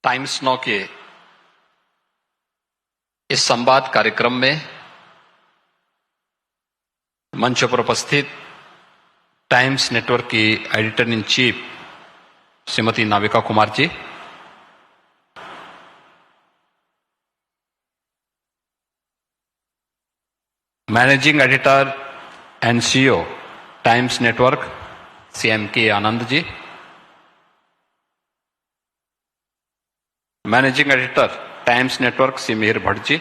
Times नौ के इस संवाद कार्यक्रम में मंच पर उपस्थित टाइम्स नेटवर्क की editor in chief Shrimati Navika Kumar ji, managing editor and CEO Times Network CMK Anand ji, managing editor Times Network Shri Mihir Bhatt ji,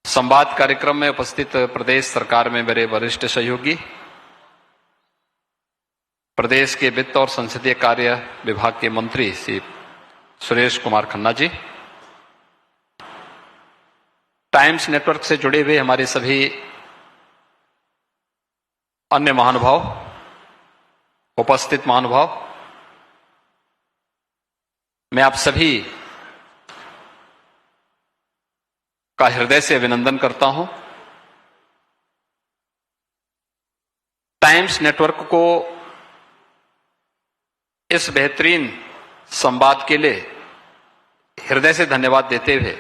संवाद कार्यक्रम में उपस्थित प्रदेश सरकार में मेरे वरिष्ठ सहयोगी, प्रदेश के वित्त और संसदीय कार्य विभाग के मंत्री श्री सुरेश कुमार खन्ना जी, टाइम्स नेटवर्क से जुड़े हुए हमारे सभी अन्य महानुभाव, उपस्थित महानुभाव, मैं आप सभी का हृदय से अभिनंदन करता हूं। टाइम्स नेटवर्क को इस बेहतरीन संवाद के लिए हृदय से धन्यवाद देते हुए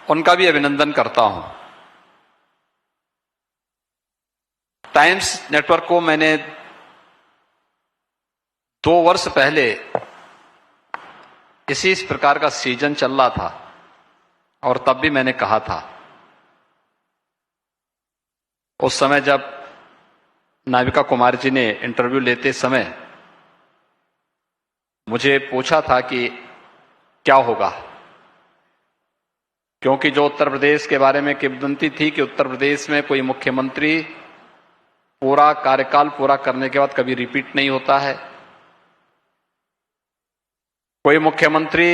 उनका भी अभिनंदन करता हूं। टाइम्स नेटवर्क को मैंने 2 वर्ष पहले इस प्रकार का सीजन चल रहा था और तब भी मैंने कहा था, उस समय जब नाविका कुमार जी ने इंटरव्यू लेते समय मुझे पूछा था कि क्या होगा, क्योंकि जो उत्तर प्रदेश के बारे में किंवदंती थी कि उत्तर प्रदेश में कोई मुख्यमंत्री पूरा कार्यकाल पूरा करने के बाद कभी रिपीट नहीं होता है, कोई मुख्यमंत्री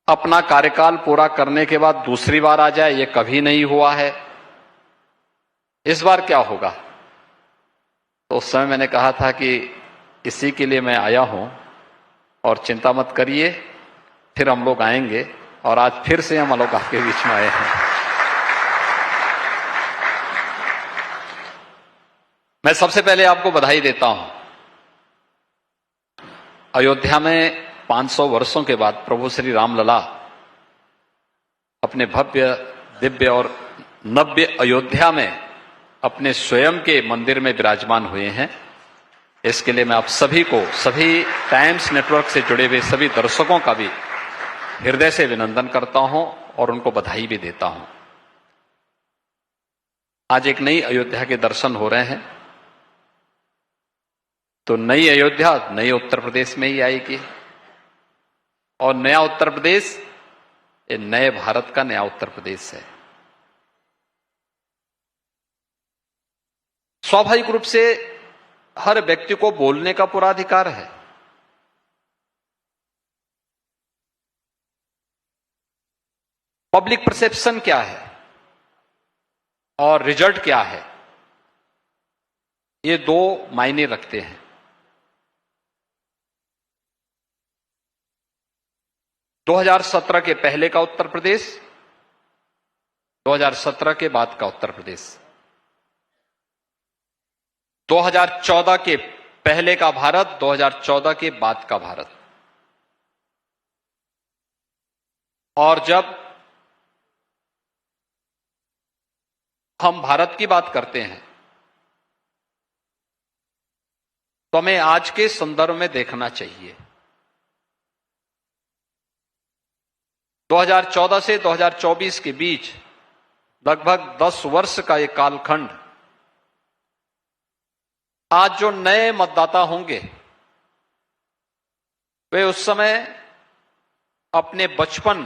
अपना कार्यकाल पूरा करने के बाद दूसरी बार आ जाए, ये कभी नहीं हुआ है। इस बार क्या होगा? तो उस समय मैंने कहा था कि इसी के लिए मैं आया हूं और चिंता मत करिए, फिर हम लोग आएंगे, और आज फिर से हम लोग आपके बीच में आए हैं। मैं सबसे पहले आपको बधाई देता हूं। अयोध्या में 500 वर्षों के बाद प्रभु श्री रामलला अपने भव्य, दिव्य और नव्य अयोध्या में अपने स्वयं के मंदिर में विराजमान हुए हैं। इसके लिए मैं आप सभी को, सभी टाइम्स नेटवर्क से जुड़े हुए सभी दर्शकों का भी हृदय से अभिनंदन करता हूं और उनको बधाई भी देता हूं। आज एक नई अयोध्या के दर्शन हो रहे हैं, तो नई अयोध्या नए उत्तर प्रदेश में ही आएगी, और नया उत्तर प्रदेश ये नए भारत का नया उत्तर प्रदेश है। स्वाभाविक रूप से हर व्यक्ति को बोलने का पूरा अधिकार है। पब्लिक परसेप्शन क्या है और रिजल्ट क्या है, ये 2 मायने रखते हैं। 2017 के पहले का उत्तर प्रदेश, 2017 के बाद का उत्तर प्रदेश, 2014 के पहले का भारत, 2014 के बाद का भारत। और जब हम भारत की बात करते हैं तो हमें आज के संदर्भ में देखना चाहिए। 2014 से 2024 के बीच लगभग 10 वर्ष का एक कालखंड, आज जो नए मतदाता होंगे वे उस समय अपने बचपन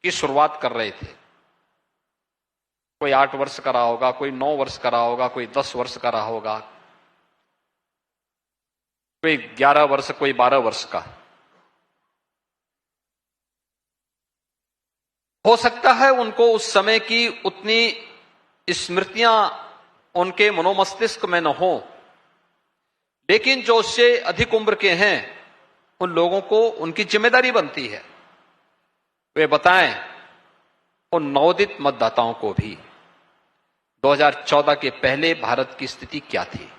की शुरुआत कर रहे थे। कोई 8 वर्ष का रहा होगा, कोई 9 वर्ष का रहा होगा, कोई 10 वर्ष का रहा होगा, कोई 11 वर्ष, कोई 12 वर्ष का। हो सकता है उनको उस समय की उतनी स्मृतियां उनके मनोमस्तिष्क में न हो, लेकिन जो उससे अधिक उम्र के हैं उन लोगों को उनकी जिम्मेदारी बनती है, वे बताएं उन नवोदित मतदाताओं को भी। 2014 के पहले भारत की स्थिति क्या थी?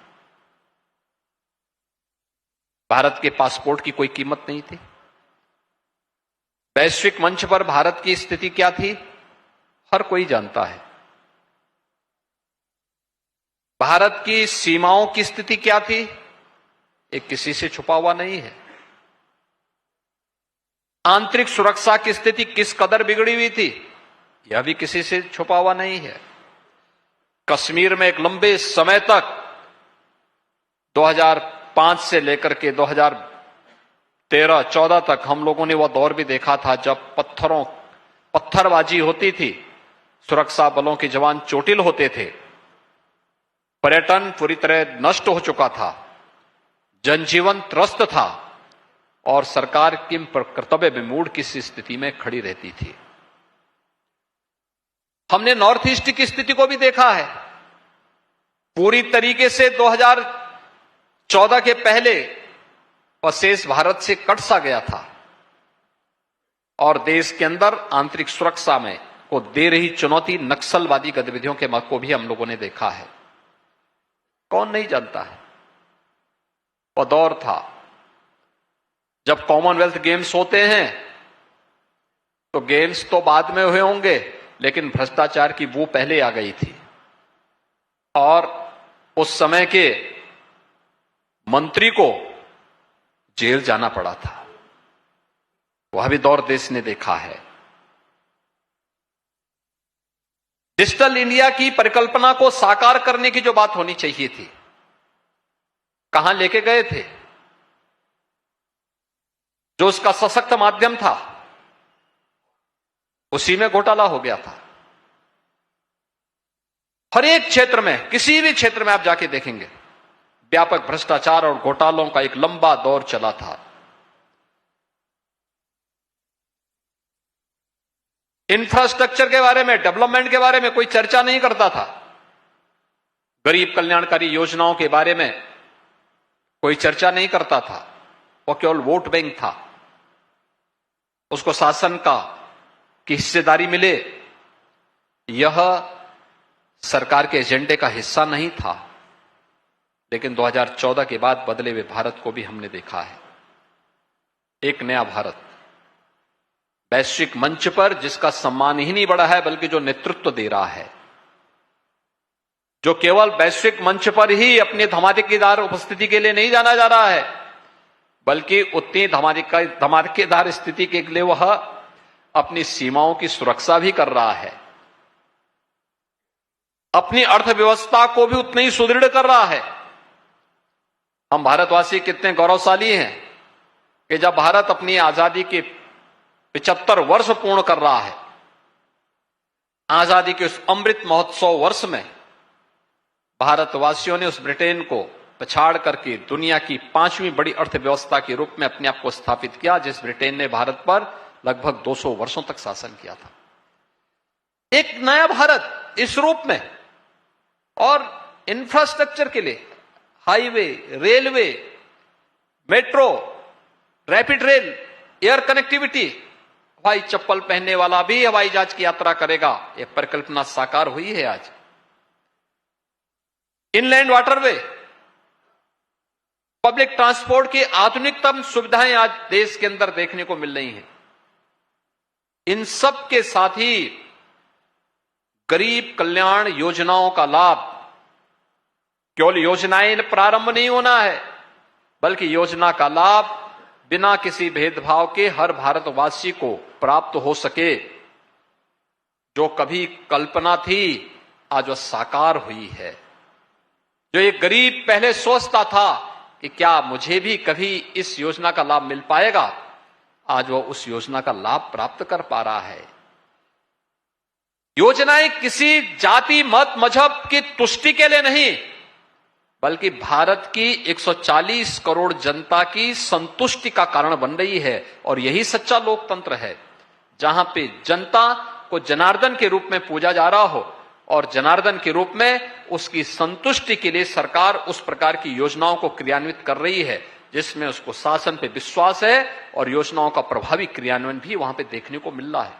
भारत के पासपोर्ट की कोई कीमत नहीं थी। वैश्विक मंच पर भारत की स्थिति क्या थी? हर कोई जानता है। भारत की सीमाओं की स्थिति क्या थी? ये किसी से छुपा हुआ नहीं है। आंतरिक सुरक्षा की स्थिति किस कदर बिगड़ी हुई थी, यह भी किसी से छुपा हुआ नहीं है। कश्मीर में एक लंबे समय तक 2005 से लेकर के 2013-14 तक हम लोगों ने वह दौर भी देखा था जब पत्थरबाजी होती थी, सुरक्षा बलों के जवान चोटिल होते थे, पर्यटन पूरी तरह नष्ट हो चुका था, जनजीवन त्रस्त था और सरकार किम कर्तव्य विमूढ़ की स्थिति में खड़ी रहती थी। हमने नॉर्थ ईस्ट की स्थिति को भी देखा है। पूरी तरीके से 2014 के पहले वह शेष भारत से कट सा गया था और देश के अंदर आंतरिक सुरक्षा में को दे रही चुनौती नक्सलवादी गतिविधियों के मत को भी हम लोगों ने देखा है। कौन नहीं जानता है? वह दौर था जब कॉमनवेल्थ गेम्स होते हैं तो गेम्स तो बाद में हुए होंगे, लेकिन भ्रष्टाचार की वो पहले आ गई थी और उस समय के मंत्री को जेल जाना पड़ा था। वह भी दौर देश ने देखा है। डिजिटल इंडिया की परिकल्पना को साकार करने की जो बात होनी चाहिए थी, कहां लेके गए थे? जो उसका सशक्त माध्यम था उसी में घोटाला हो गया था। हर एक क्षेत्र में, किसी भी क्षेत्र में आप जाके देखेंगे व्यापक भ्रष्टाचार और घोटालों का एक लंबा दौर चला था। इंफ्रास्ट्रक्चर के बारे में, डेवलपमेंट के बारे में कोई चर्चा नहीं करता था। गरीब कल्याणकारी योजनाओं के बारे में कोई चर्चा नहीं करता था। वो केवल वोट बैंक था। उसको शासन की हिस्सेदारी मिले, यह सरकार के एजेंडे का हिस्सा नहीं था। लेकिन 2014 के बाद बदले हुए भारत को भी हमने देखा है। एक नया भारत वैश्विक मंच पर, जिसका सम्मान ही नहीं बढ़ा है बल्कि जो नेतृत्व दे रहा है, जो केवल वैश्विक मंच पर ही अपनी धमाकेदार उपस्थिति के लिए नहीं जाना जा रहा है, बल्कि उतनी धमाकेदार स्थिति के लिए वह अपनी सीमाओं की सुरक्षा भी कर रहा है, अपनी अर्थव्यवस्था को भी उतनी ही सुदृढ़ कर रहा है। हम भारतवासी कितने गौरवशाली हैं कि जब भारत अपनी आजादी के 75 वर्ष पूर्ण कर रहा है, आजादी के उस अमृत महोत्सव वर्ष में भारतवासियों ने उस ब्रिटेन को पछाड़ करके दुनिया की 5वीं बड़ी अर्थव्यवस्था के रूप में अपने आप को स्थापित किया, जिस ब्रिटेन ने भारत पर लगभग 200 वर्षों तक शासन किया था। एक नया भारत इस रूप में, और इंफ्रास्ट्रक्चर के लिए highway, railway, metro, rapid rail, air connectivity, हवाई चप्पल पहनने वाला भी हवाई जहाज की यात्रा करेगा, यह परिकल्पना साकार हुई है आज। इनलैंड वाटरवे, पब्लिक ट्रांसपोर्ट की आधुनिकतम सुविधाएं आज देश के अंदर देखने को मिल रही हैं। इन सब के साथ ही गरीब कल्याण योजनाओं का लाभ, केवल योजनाएं प्रारंभ नहीं होना है, बल्कि योजना का लाभ बिना किसी भेदभाव के हर भारतवासी को प्राप्त हो सके। जो कभी कल्पना थी आज वह साकार हुई है। जो एक गरीब पहले सोचता था कि क्या मुझे भी कभी इस योजना का लाभ मिल पाएगा, आज वह उस योजना का लाभ प्राप्त कर पा रहा है। योजनाएं किसी जाति, मत, मजहब की तुष्टि के लिए नहीं, बल्कि भारत की 140 करोड़ जनता की संतुष्टि का कारण बन रही है। और यही सच्चा लोकतंत्र है, जहां पे जनता को जनार्दन के रूप में पूजा जा रहा हो और जनार्दन के रूप में उसकी संतुष्टि के लिए सरकार उस प्रकार की योजनाओं को क्रियान्वित कर रही है जिसमें उसको शासन पे विश्वास है और योजनाओं का प्रभावी क्रियान्वयन भी वहां पे देखने को मिल रहा है।